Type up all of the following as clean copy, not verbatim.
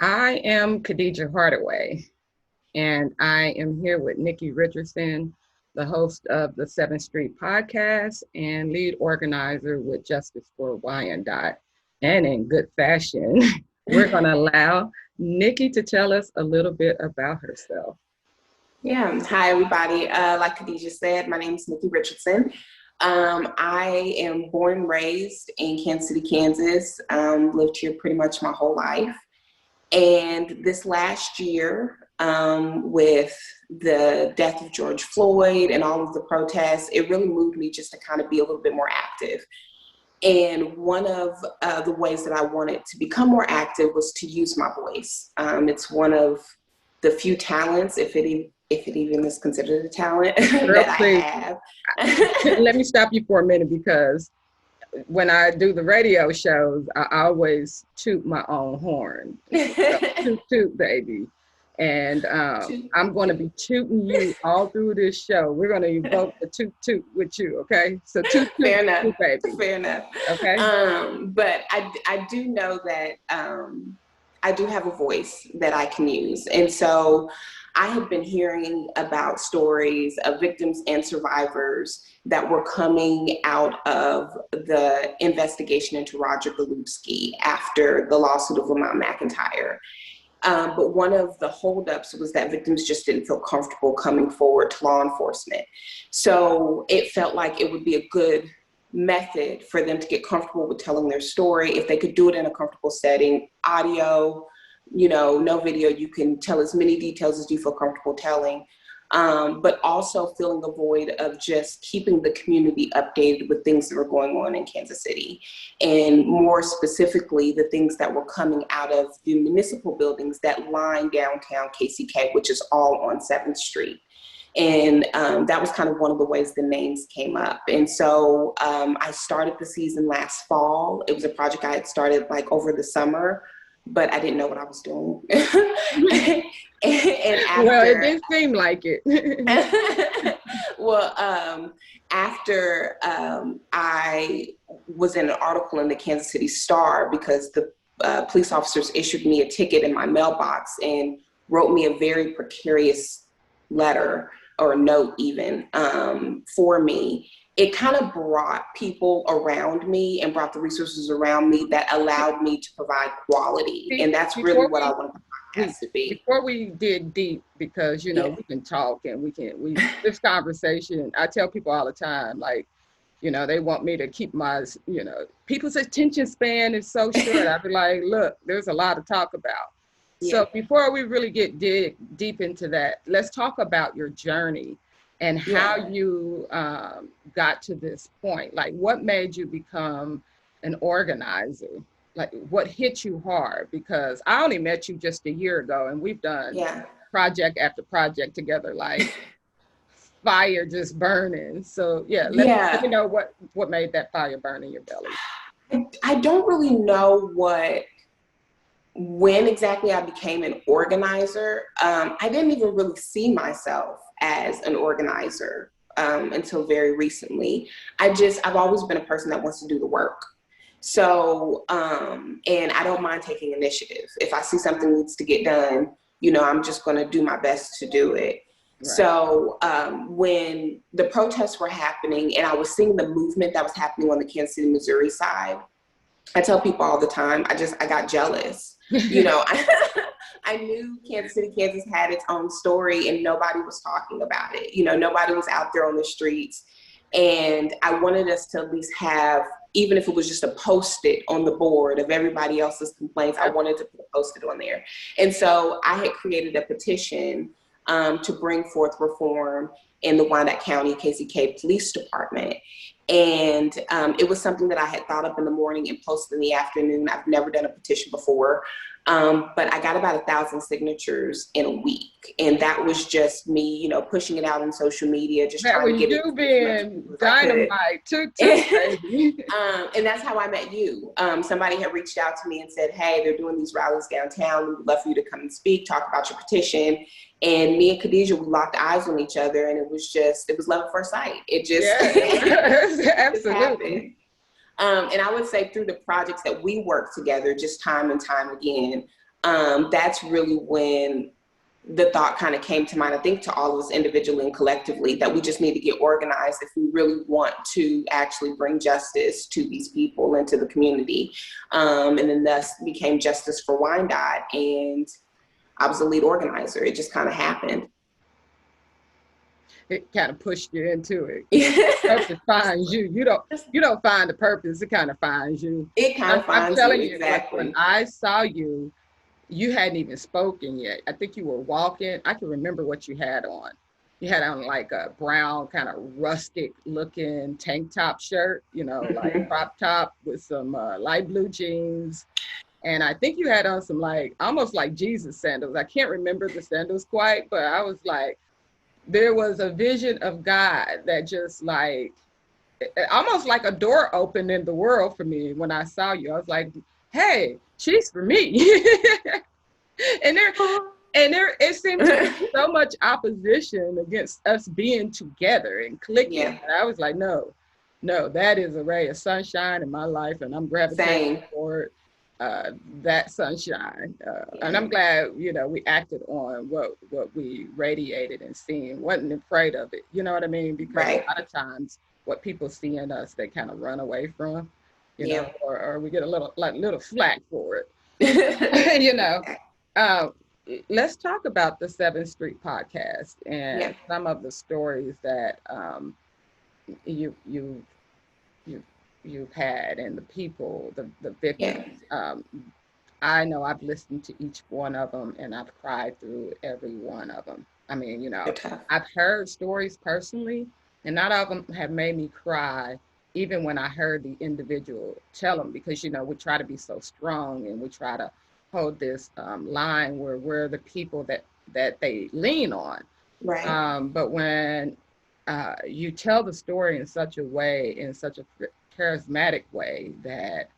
I am Khadijah Hardaway, and I am here with Nikki Richardson, the host of the 7th Street podcast and lead organizer with Justice for Wyandotte. And in good fashion, we're going to allow Nikki to tell us a little bit about herself. Yeah. Hi, everybody. Like Khadijah said, my name is Nikki Richardson. I am born and raised in Kansas City, Kansas. Lived here pretty much my whole life. And this last year, with the death of George Floyd and all of the protests, it really moved me just to kind of be a little bit more active. And one of the ways that I wanted to become more active was to use my voice. It's one of the few talents, if it even is considered a talent, that I have. Let me stop you for a minute, because when I do the radio shows, I always toot my own horn. So, toot, baby. And I'm going to be tooting you all through this show. We're going to evoke the toot with you, okay? So toot, fair enough, toot, baby. Fair enough. Okay. But I do know that I do have a voice that I can use, and so I have been hearing about stories of victims and survivors that were coming out of the investigation into Roger Golubski after the lawsuit of Lamont McIntyre. But one of the holdups was that victims just didn't feel comfortable coming forward to law enforcement. So it felt like it would be a good method for them to get comfortable with telling their story. If they could do it in a comfortable setting, audio, no video, you can tell as many details as you feel comfortable telling, but also filling the void of just keeping the community updated with things that were going on in Kansas City, and more specifically, the things that were coming out of the municipal buildings that line downtown KCK, which is all on 7th Street. And that was kind of one of the ways the names came up. And so I started the season last fall. It was a project I had started like over the summer, but I didn't know what I was doing. and after, well, it didn't seem like it. Well, after I was in an article in the Kansas City Star, because the police officers issued me a ticket in my mailbox and wrote me a very precarious letter or note even for me. It kind of brought people around me and brought the resources around me that allowed me to provide quality. And that's really what I want the podcast to be. Before we dig deep, because, we can talk and this conversation, I tell people all the time, like, they want me to keep my, people's attention span is so short. I'd be like, look, there's a lot to talk about. Yeah. So before we really dig deep into that, let's talk about your journey and how you got to this point. Like, what made you become an organizer? Like, what hit you hard? Because I only met you just a year ago, and we've done project after project together, like fire just burning. So let me know what made that fire burn in your belly. I don't really know when exactly I became an organizer. I didn't even really see myself as an organizer until very recently. I've always been a person that wants to do the work. So, and I don't mind taking initiative. If I see something needs to get done, I'm just going to do my best to do it. Right. So when the protests were happening and I was seeing the movement that was happening on the Kansas City, Missouri side, I tell people all the time, I got jealous. I knew Kansas City, Kansas had its own story and nobody was talking about it. Nobody was out there on the streets. And I wanted us to at least have, even if it was just a post-it on the board of everybody else's complaints, I wanted to put a post-it on there. And so I had created a petition to bring forth reform in the Wyandotte County KCK Police Department. And it was something that I had thought up in the morning and posted in the afternoon. I've never done a petition before. But I got about 1,000 signatures in a week. And that was just me, pushing it out on social media, just trying to get it. You being dynamite too, and that's how I met you. Somebody had reached out to me and said, hey, they're doing these rallies downtown. We would love for you to come and speak, talk about your petition. And me and Khadijah, we locked eyes on each other, and it was love at first sight. It just, absolutely. And I would say through the projects that we work together, just time and time again, that's really when the thought kind of came to mind, I think, to all of us individually and collectively, that we just need to get organized if we really want to actually bring justice to these people and to the community. And then thus became Justice for Wyandotte, and I was the lead organizer. It just kind of happened. It kind of pushed you into it. The purpose finds you. You don't find the purpose. It kind of finds you. It kind of finds you. Exactly. When I saw you, you hadn't even spoken yet. I think you were walking. I can remember what you had on. You had on like a brown, kind of rustic looking tank top shirt, like crop top with some light blue jeans. And I think you had on some like, almost like Jesus sandals. I can't remember the sandals quite, but I was like, there was a vision of God that just like, almost like a door opened in the world for me when I saw you. I was like, hey, she's for me. and there it seemed to be so much opposition against us being together and clicking. Yeah. And I was like, no, that is a ray of sunshine in my life, and I'm gravitating toward that sunshine. And I'm glad, we acted on what we radiated and seen, wasn't afraid of it. You know what I mean? Because a lot of times what people see in us, they kind of run away from, or we get a little flack for it. Let's talk about the 7th Street podcast and some of the stories that you've had, and the people, the victims. I know I've listened to each one of them, and I've cried through every one of them. I mean, I've heard stories personally, and not all of them have made me cry, even when I heard the individual tell them, because, we try to be so strong, and we try to hold this line where we're the people that they lean on. Right. But when you tell the story in such a way, in such a charismatic way, that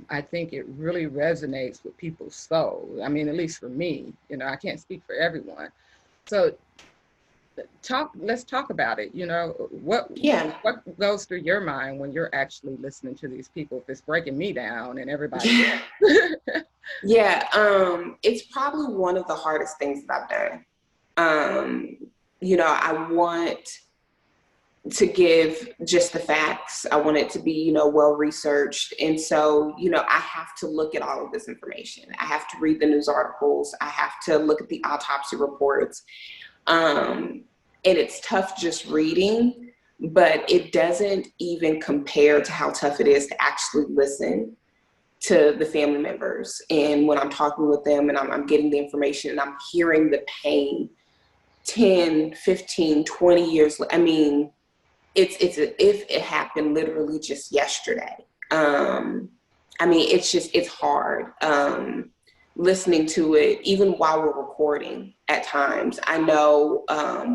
I think it really resonates with people's soul. I mean, at least for me, I can't speak for everyone. So let's talk about it. What goes through your mind when you're actually listening to these people, if it's breaking me down and everybody else? It's probably one of the hardest things that I've done. I want to give just the facts. I want it to be, well researched. And so, I have to look at all of this information. I have to read the news articles. I have to look at the autopsy reports. And it's tough just reading, but it doesn't even compare to how tough it is to actually listen to the family members. And when I'm talking with them and I'm getting the information and I'm hearing the pain 10, 15, 20 years, I mean, it's if it happened literally just yesterday. I mean, it's hard listening to it, even while we're recording at times. I know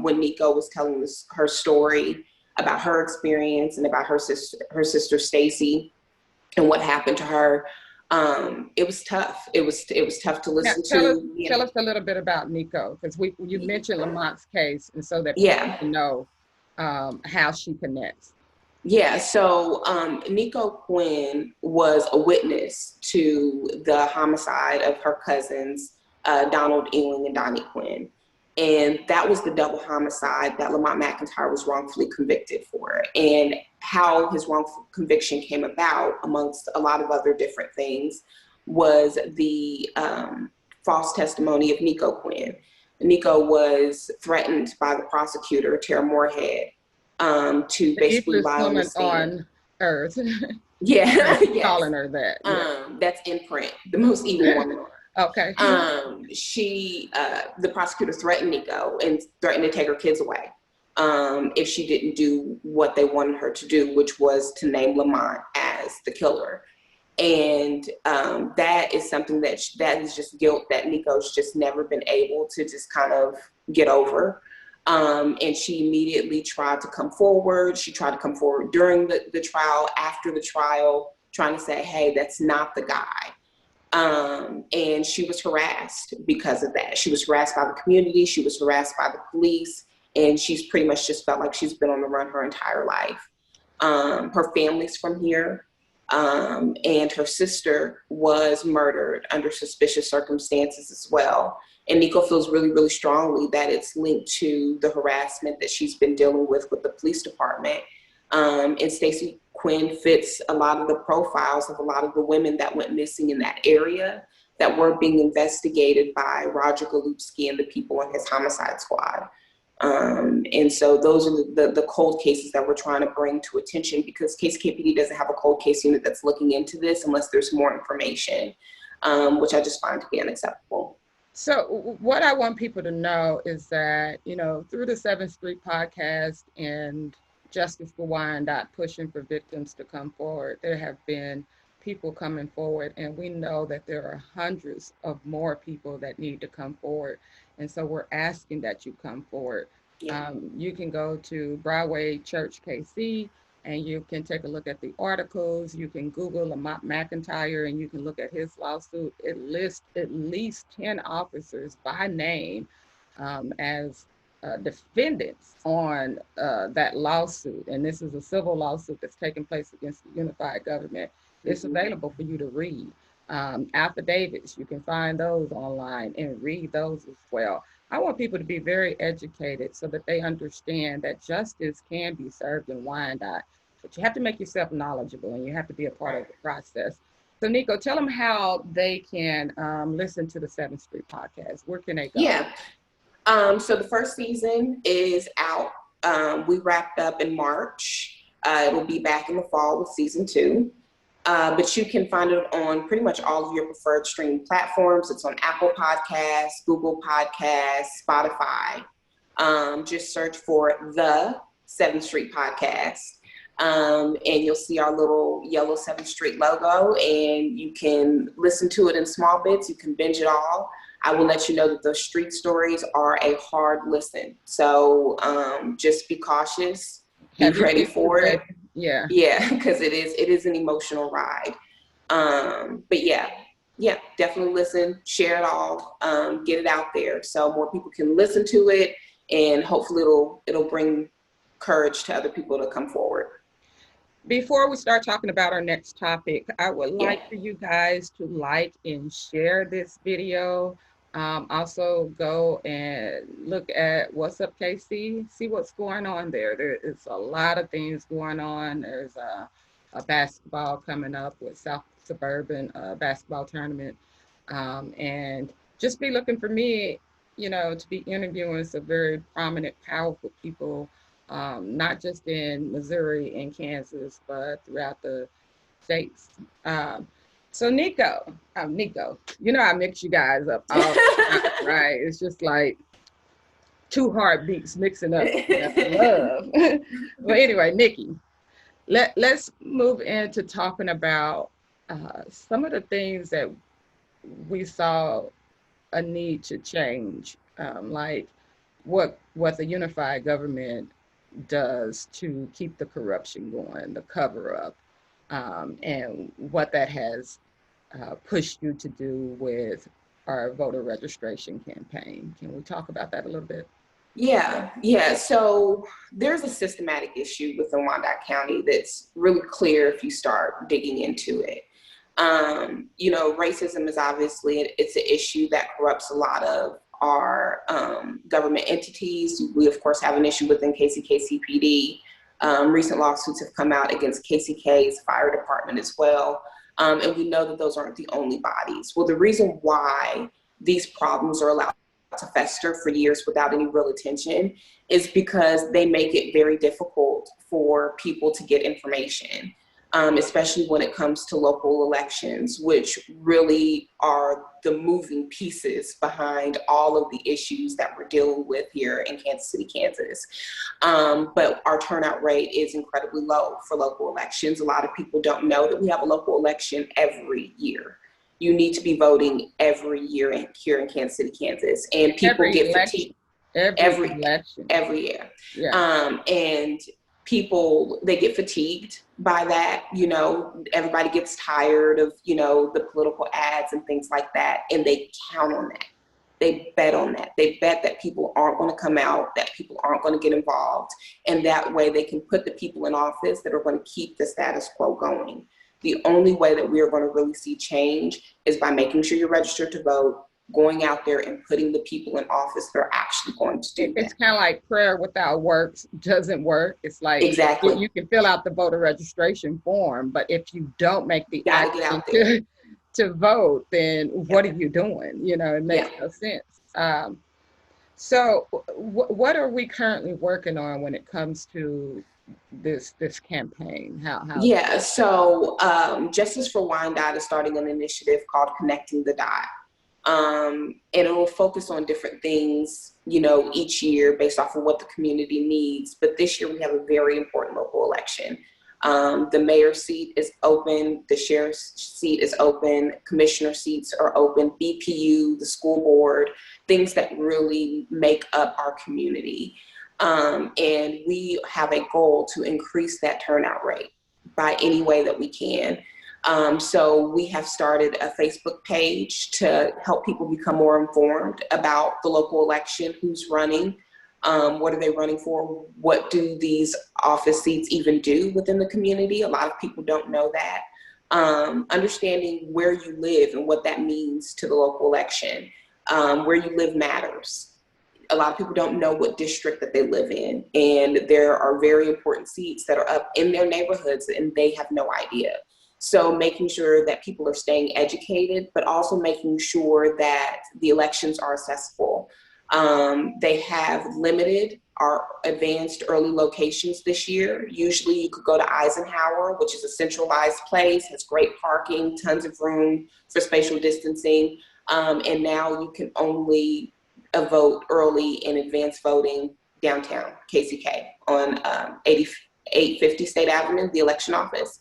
when Nico was telling her story about her experience and about her sister Stacy and what happened to her, it was tough. It was tough to listen to. Tell us a little bit about Nico, because you mentioned Lamont's case, and so that people can know how she connects. Yeah, so Nico Quinn was a witness to the homicide of her cousins, Donald Ewing and Donnie Quinn. And that was the double homicide that Lamont McIntyre was wrongfully convicted for. And how his wrongful conviction came about, amongst a lot of other different things, was the false testimony of Nico Quinn. Nico was threatened by the prosecutor, Tara Moorhead, to basically lie on the stand. On earth. Calling her that. That's in print, the most evil woman on earth. Okay. The prosecutor threatened Nico and threatened to take her kids away if she didn't do what they wanted her to do, which was to name Lamont as the killer. And that is something that is just guilt that Nico's just never been able to just kind of get over. And she immediately tried to come forward. She tried to come forward during the trial, after the trial, trying to say, hey, that's not the guy. And she was harassed because of that. She was harassed by the community. She was harassed by the police. And she's pretty much just felt like she's been on the run her entire life. Her family's from here. and her sister was murdered under suspicious circumstances as well. And Nico feels really, really strongly that it's linked to the harassment that she's been dealing with the police department. And Stacey Quinn fits a lot of the profiles of a lot of the women that went missing in that area that were being investigated by Roger Golubsky and the people in his homicide squad. And so those are the cold cases that we're trying to bring to attention, because KCKPD doesn't have a cold case unit that's looking into this unless there's more information, which I just find to be unacceptable. So what I want people to know is that, you know, through the 7th Street podcast and Justice for Wyandotte pushing for victims to come forward, there have been people coming forward, and we know that there are hundreds of more people that need to come forward. And so we're asking that you come forward. Yeah. You can go to Broadway Church KC and you can take a look at the articles. You can Google Lamont McIntyre and you can look at his lawsuit. It lists at least 10 officers by name as defendants on that lawsuit. And this is a civil lawsuit that's taking place against the unified government. It's available for you to read. Affidavits, you can find those online and read those as well. I want people to be very educated so that they understand that justice can be served in Wyandotte, but you have to make yourself knowledgeable and you have to be a part of the process. So Nico, tell them how they can listen to the 7th Street podcast. Where can they go? Yeah. So the first season is out. We wrapped up in March. It will be back in the fall with season 2. But you can find it on pretty much all of your preferred streaming platforms. It's on Apple Podcasts, Google Podcasts, Spotify. Just search for the 7th Street Podcast. And you'll see our little yellow 7th Street logo, and you can listen to it in small bits. You can binge it all. I will let you know that those street stories are a hard listen. So just be cautious, be ready for it. Yeah, because it is an emotional ride. But yeah, definitely listen, share it all, get it out there so more people can listen to it, and hopefully it'll bring courage to other people to come forward. Before we start talking about our next topic, I would like for you guys to like and share this video. Also go and look at What's Up KC, see what's going on there. There is a lot of things going on. There's a basketball coming up with South Suburban basketball tournament. And just be looking for me, you know, to be interviewing some very prominent, powerful people, not just in Missouri and Kansas, but throughout the states. So Nico, you know, I mix you guys up all the time, right? It's just like 2 heartbeats mixing up love. Well, anyway, Nikki, let's move into talking about some of the things that we saw a need to change, like what the unified government does to keep the corruption going, the cover up, and what that has pushed you to do with our voter registration campaign. Can we talk about that a little bit? Yeah. So there's a systematic issue within Wyandotte County that's really clear if you start digging into it. You know, racism is obviously, it's an issue that corrupts a lot of our government entities. We, of course, have an issue within KCKCPD. Recent lawsuits have come out against KCK's fire department as well. And we know that those aren't the only bodies. Well, the reason why these problems are allowed to fester for years without any real attention is because they make it very difficult for people to get information, especially when it comes to local elections, which really are the moving pieces behind all of the issues that we're dealing with here in Kansas City, Kansas. But our turnout rate is incredibly low for local elections. A lot of people don't know that we have a local election every year. You need to be voting every year here in Kansas City, Kansas. And people get fatigued. Every election. Every year. Yeah. And people, they get fatigued by that. You know, everybody gets tired of, you know, the political ads and things like that. And they count on that. They bet on that. They bet that people aren't going to come out, that people aren't going to get involved. And that way they can put the people in office that are going to keep the status quo going. the only way that we are going to really see change is by making sure you're registered to vote, going out there and putting the people in office that are actually going to do that. It's kind of like prayer without works doesn't work. It's like Exactly. you can fill out the voter registration form, but if you don't make the Gotta get action out there. to vote, then what are you doing? You know, it makes no sense. So what are we currently working on when it comes to this campaign? Yeah, so Justice for Wyandotte is starting an initiative called Connecting the Dot. And it will focus on different things, you know, each year based off of what the community needs. But this year we have a very important local election. The mayor's seat is open, the sheriff's seat is open, commissioner seats are open, BPU, the school board, things that really make up our community. And we have a goal to increase that turnout rate by any way that we can. So we have started a Facebook page to help people become more informed about the local election, who's running, what are they running for, what do these office seats even do within the community. A lot of people don't know that. Understanding where you live and what that means to the local election. Where you live matters. A lot of people don't know what district that they live in, and there are very important seats that are up in their neighborhoods and they have no idea. So making sure that people are staying educated, but also making sure that the elections are accessible. They have limited our advanced early locations this year. Usually you could go to Eisenhower, which is a centralized place, has great parking, tons of room for spatial distancing. And now you can only vote early in advanced voting downtown KCK on 8850 State Avenue, the election office.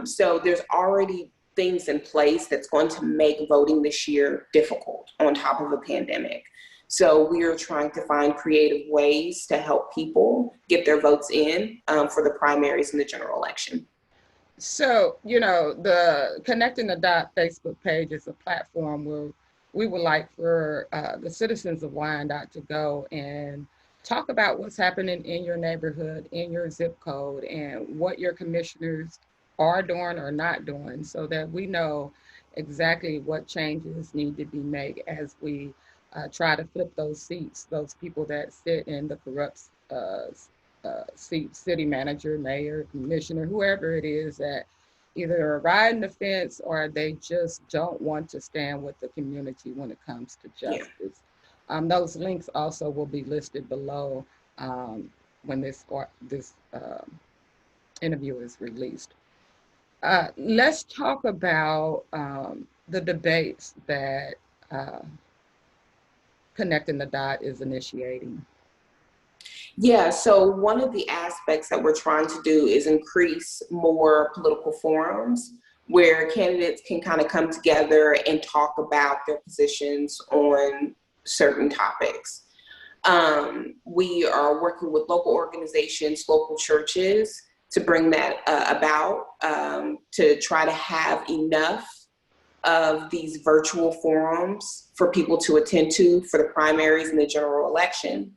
So there's already things in place that's going to make voting this year difficult on top of a pandemic. So we are trying to find creative ways to help people get their votes in for the primaries and the general election. So, you know, the Connecting the Dot Facebook page is a platform where we would like for the citizens of Wyandotte to go and talk about what's happening in your neighborhood, in your zip code, and what your commissioners are doing or not doing, so that we know exactly what changes need to be made as we try to flip those seats, those people that sit in the corrupt seat, city manager, mayor, commissioner, whoever it is that either are riding the fence or they just don't want to stand with the community when it comes to justice. Those links also will be listed below when this interview is released. Let's talk about the debates that Connecting the Dot is initiating. Yeah, so one of the aspects that we're trying to do is increase more political forums where candidates can kind of come together and talk about their positions on certain topics. We are working with local organizations, local churches to bring that about, to try to have enough of these virtual forums for people to attend to for the primaries and the general election.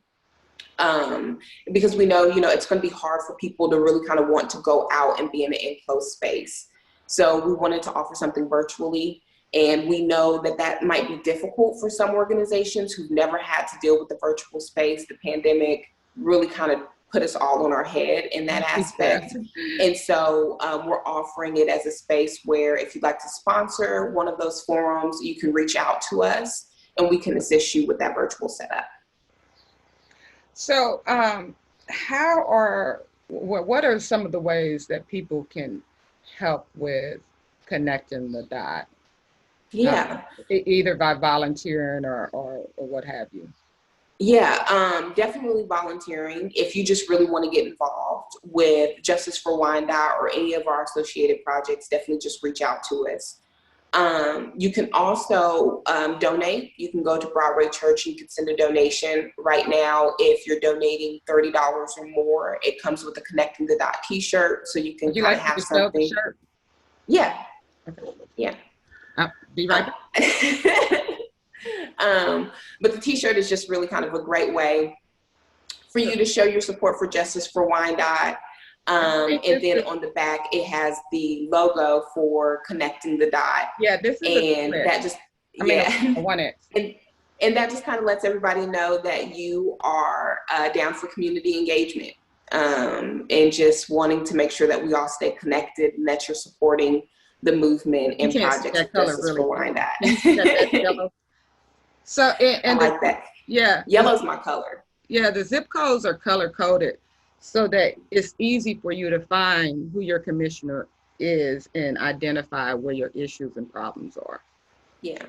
Because we know, it's going to be hard for people to really kind of want to go out and be in an enclosed space. So we wanted to offer something virtually, and we know that that might be difficult for some organizations who've never had to deal with the virtual space. The pandemic really kind of put us all on our head in that aspect. And so we're offering it as a space where if you'd like to sponsor one of those forums, you can reach out to us and we can assist you with that virtual setup. So what are some of the ways that people can help with connecting the dot? Yeah. Either by volunteering or what have you. Yeah, definitely volunteering. If you just really want to get involved with Justice for Wyandotte or any of our associated projects, definitely just reach out to us. You can also donate. You can go to Broadway Church and you can send a donation. Right now, if you're donating $30 or more, it comes with a Connecting the Dot t-shirt, so you can kind of have something. The shirt? Yeah. Okay. Yeah. I'll be right back. But the t-shirt is just really kind of a great way for you to show your support for Justice for Wyandotte. I think And this then is, on the back, it has the logo for connecting the dot. yeah, this is a And split. that just, I mean, yeah. a 1X. And that just kind of lets everybody know that you are down for community engagement, and just wanting to make sure that we all stay connected and that you're supporting the movement You and can't see projects that of color Justice really for good. Can you see that that's Wyandotte. yellow? So, I and like that. yeah, Yellow's my color. yeah, the zip codes are color coded so that it's easy for you to find who your commissioner is and identify where your issues and problems are. Yeah.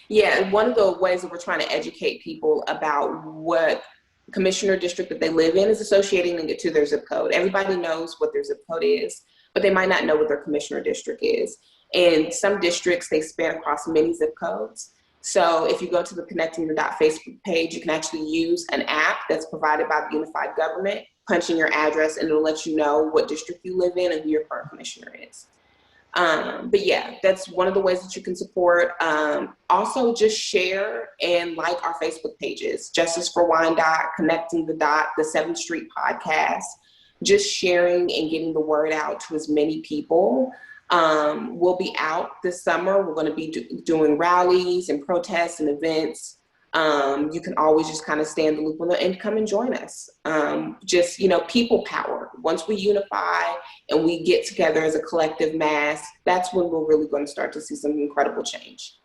Yeah, one of the ways that we're trying to educate people about what commissioner district that they live in is associating it to their zip code. Everybody knows what their zip code is, but they might not know what their commissioner district is. And some districts, they span across many zip codes. So if you go to the Connecting the Dot Facebook page, you can actually use an app that's provided by the Unified Government, punch in your address, and it'll let you know what district you live in and who your current commissioner is. But yeah, that's one of the ways that you can support. Also, just share and like our Facebook pages, Justice for Wyandotte, Connecting the Dot, the 7th Street Podcast, just sharing and getting the word out to as many people. We'll be out this summer. We're going to be doing rallies and protests and events. You can always just kind of stay in the loop and come and join us. Just, people power. Once we unify and we get together as a collective mass, that's when we're really going to start to see some incredible change.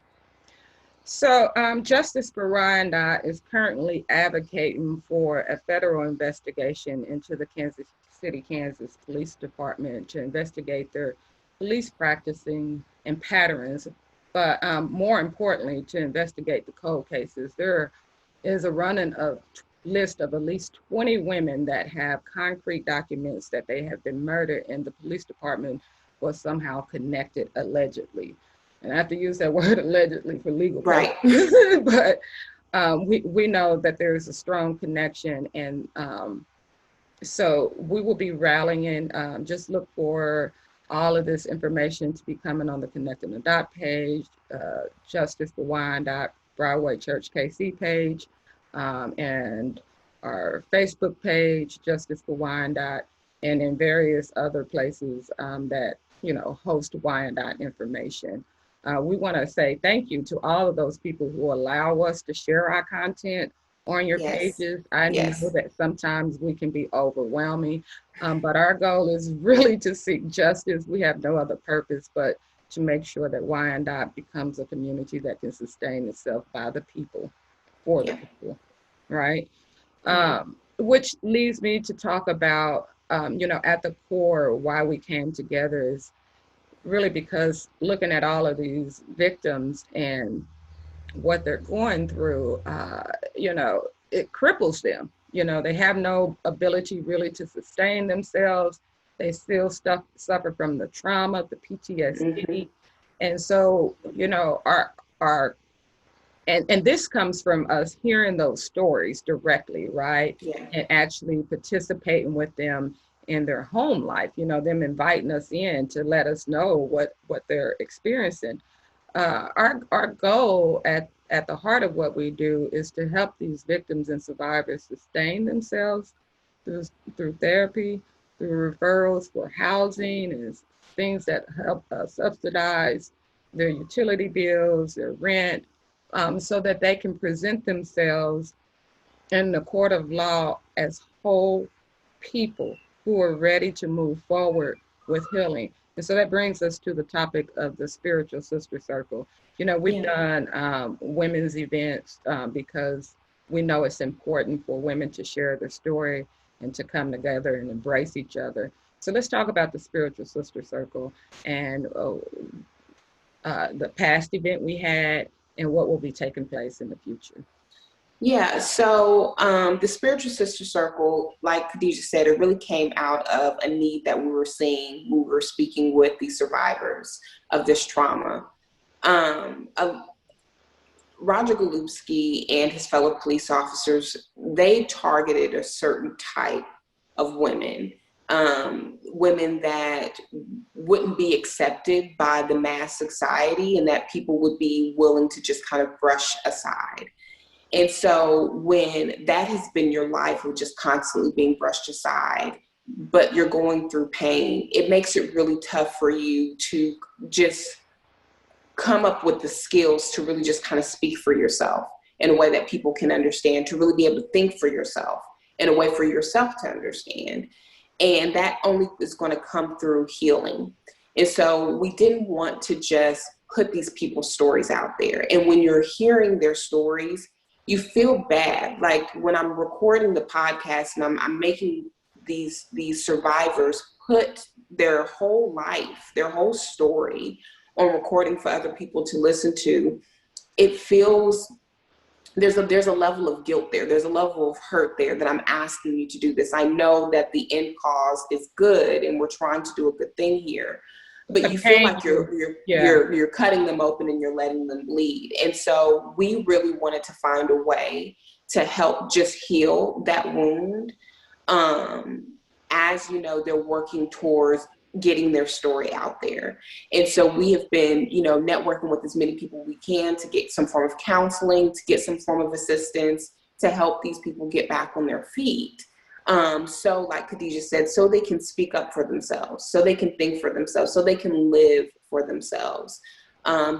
So, Justice for Wyandotte is currently advocating for a federal investigation into the Kansas City, Kansas Police Department to investigate their police practicing and patterns, but more importantly, to investigate the cold cases. There is a running list of at least 20 women that have concrete documents that they have been murdered and the police department was somehow connected, allegedly. And I have to use that word allegedly for legal purposes, right. But we know that there is a strong connection, and so we will be rallying. Just look for all of this information to be coming on the Connecting the Dot page, Justice for Wyandotte, Broadway Church KC page, and our Facebook page, Justice for Wyandotte, and in various other places that host Wyandotte information. We want to say thank you to all of those people who allow us to share our content on your pages. I know that sometimes we can be overwhelming, but our goal is really to seek justice. We have no other purpose but to make sure that Wyandotte becomes a community that can sustain itself by the people, for the people, right? Which leads me to talk about, at the core, why we came together is really because looking at all of these victims and what they're going through, it cripples them. They have no ability really to sustain themselves. They still suffer from the trauma, the PTSD. And so, and this comes from us hearing those stories directly, right? And actually participating with them in their home life, them inviting us in to let us know what they're experiencing. Our goal at the heart of what we do is to help these victims and survivors sustain themselves through therapy, through referrals for housing and things that help subsidize their utility bills, their rent, so that they can present themselves in the court of law as whole people who are ready to move forward with healing. And so that brings us to the topic of the Spiritual Sister Circle. We've done women's events because we know it's important for women to share their story and to come together and embrace each other. So let's talk about the Spiritual Sister Circle and the past event we had and what will be taking place in the future. Yeah, so the Spiritual Sister Circle, like Khadijah said, it really came out of a need that we were seeing. We were speaking with the survivors of this trauma. Roger Golubski and his fellow police officers, they targeted a certain type of women, women that wouldn't be accepted by the mass society and that people would be willing to just kind of brush aside. And so when that has been your life of just constantly being brushed aside, but you're going through pain, it makes it really tough for you to just come up with the skills to really just kind of speak for yourself in a way that people can understand, to really be able to think for yourself in a way for yourself to understand. And that only is going to come through healing. And so we didn't want to just put these people's stories out there. And when you're hearing their stories, you feel bad. Like when I'm recording the podcast and I'm making these survivors put their whole life, their whole story on recording for other people to listen to, it feels there's a level of guilt there. There's a level of hurt there that I'm asking you to do this. I know that the end cause is good and we're trying to do a good thing here, but you feel like you're cutting them open and you're letting them bleed. And so we really wanted to find a way to help just heal that wound. As you know, they're working towards getting their story out there. And so we have been, networking with as many people we can to get some form of counseling, to get some form of assistance, to help these people get back on their feet. So like Khadijah said, so they can speak up for themselves, so they can think for themselves, so they can live for themselves.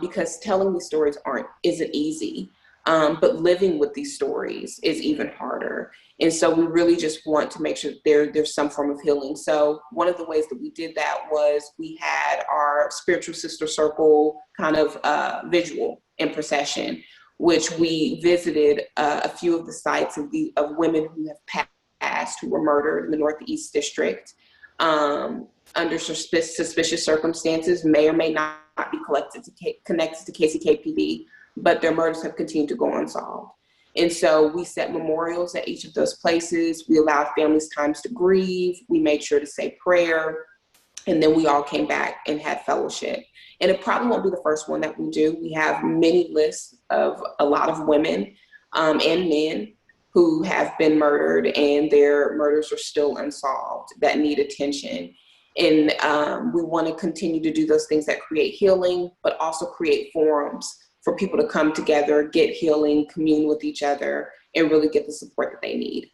Because telling these stories isn't easy. But living with these stories is even harder. And so we really just want to make sure that there's some form of healing. So one of the ways that we did that was we had our spiritual sister circle kind of visual and procession, which we visited a few of the sites of women who have passed, who were murdered in the Northeast District under suspicious circumstances, may or may not be connected to KCKPD, but their murders have continued to go unsolved. And so we set memorials at each of those places. We allowed families times to grieve. We made sure to say prayer. And then we all came back and had fellowship. And it probably won't be the first one that we do. We have many lists of a lot of women and men who have been murdered and their murders are still unsolved that need attention. And we want to continue to do those things that create healing, but also create forums for people to come together, get healing, commune with each other, and really get the support that they need.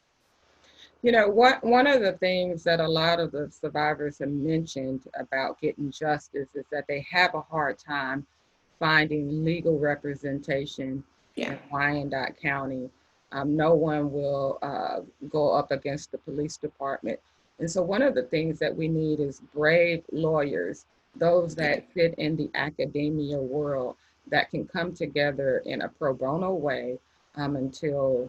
One of the things that a lot of the survivors have mentioned about getting justice is that they have a hard time finding legal representation in Wyandotte County. No one will go up against the police department. And so one of the things that we need is brave lawyers, those that fit in the academia world, that can come together in a pro bono way until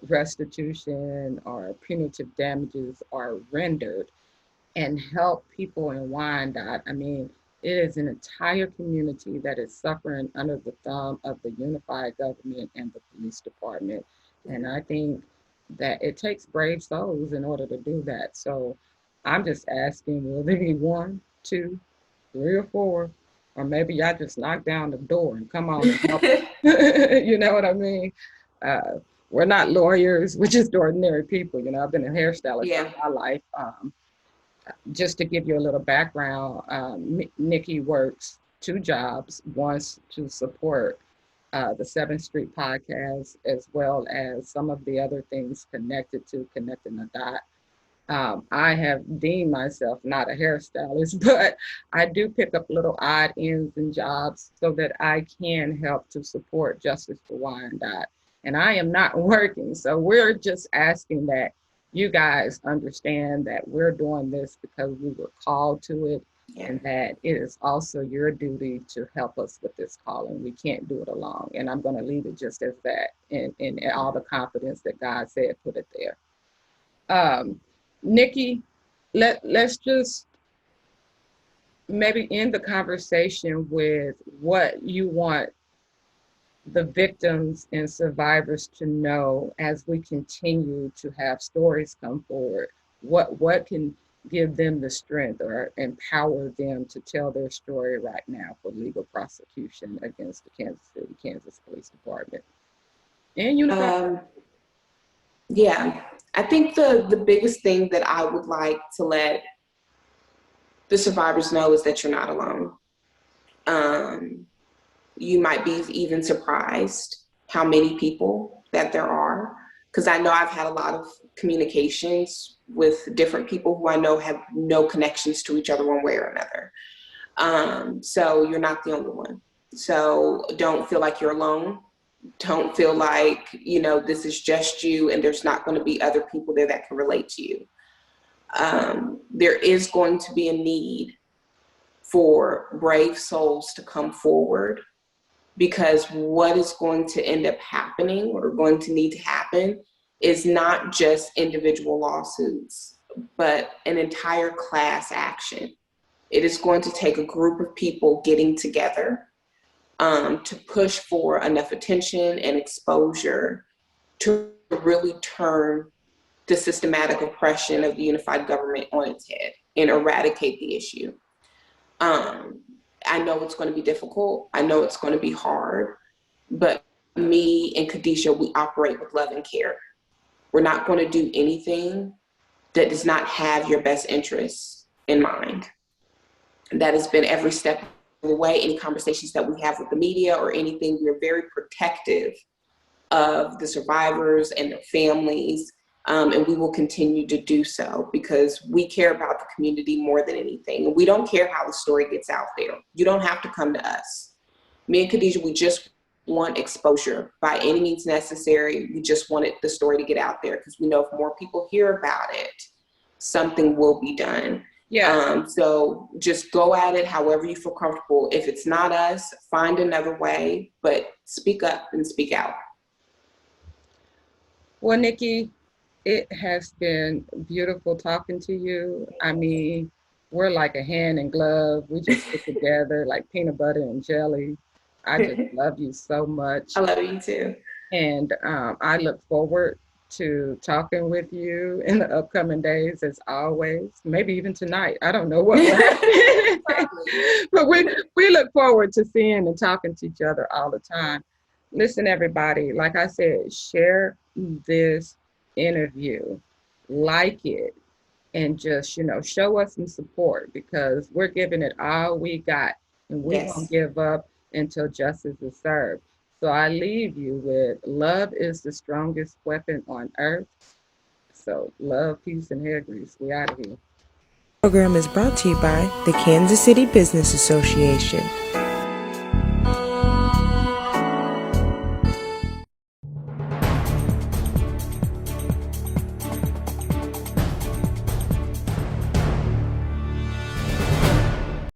restitution or punitive damages are rendered, and help people in Wyandotte. I mean, it is an entire community that is suffering under the thumb of the unified government and the police department. And I think that it takes brave souls in order to do that. So I'm just asking, will there be 1, 2, 3, or 4? Or maybe y'all just knock down the door and come on and help. You know what I mean? We're not lawyers. We're just ordinary people. I've been a hairstylist all my life. Just to give you a little background, Nikki works 2 jobs. One's to support the 7th Street podcast, as well as some of the other things connected to Connecting the Dot. I have deemed myself not a hairstylist, but I do pick up little odd ends and jobs so that I can help to support Justice for Wyandotte. And I am not working. So we're just asking that you guys understand that we're doing this because we were called to it, and that it is also your duty to help us with this calling. We can't do it alone. And I'm going to leave it just as that, in all the confidence that God said, put it there. Nikki, let's just maybe end the conversation with what you want the victims and survivors to know as we continue to have stories come forward. What can give them the strength or empower them to tell their story right now for legal prosecution against the Kansas Police Department? And I think the biggest thing that I would like to let the survivors know is that you're not alone. You might be even surprised how many people that there are, because I know I've had a lot of communications with different people who I know have no connections to each other one way or another. So you're not the only one. So don't feel like you're alone. Don't feel like, this is just you and there's not going to be other people there that can relate to you. There is going to be a need for brave souls to come forward, because what is going to end up happening or going to need to happen is not just individual lawsuits, but an entire class action. It is going to take a group of people getting together to push for enough attention and exposure to really turn the systematic oppression of the unified government on its head and eradicate the issue. I know it's going to be difficult. I know it's going to be hard, but me and Khadijah, we operate with love and care. We're not going to do anything that does not have your best interests in mind. That has been every step of the way. Any conversations that we have with the media or anything, we're very protective of the survivors and their families. And we will continue to do so because we care about the community more than anything. And we don't care how the story gets out there. You don't have to come to us. Me and Khadijah, we just want exposure by any means necessary. We just wanted the story to get out there because we know if more people hear about it, something will be done. Yeah. So just go at it however you feel comfortable. If it's not us, find another way, but speak up and speak out. Well, Nikki, it has been beautiful talking to you. I mean, we're like a hand and glove. We just stick together like peanut butter and jelly. I just love you so much. I love you too. And I look forward to talking with you in the upcoming days, as always. Maybe even tonight. I don't know what will happen. But we look forward to seeing and talking to each other all the time. Listen, everybody, like I said, share this interview, like it, and just, show us some support because we're giving it all we got and we won't give up until justice is served. So I leave you with love is the strongest weapon on earth. So love, peace, and hair grease. We out of here. Program is brought to you by the Kansas City Business Association.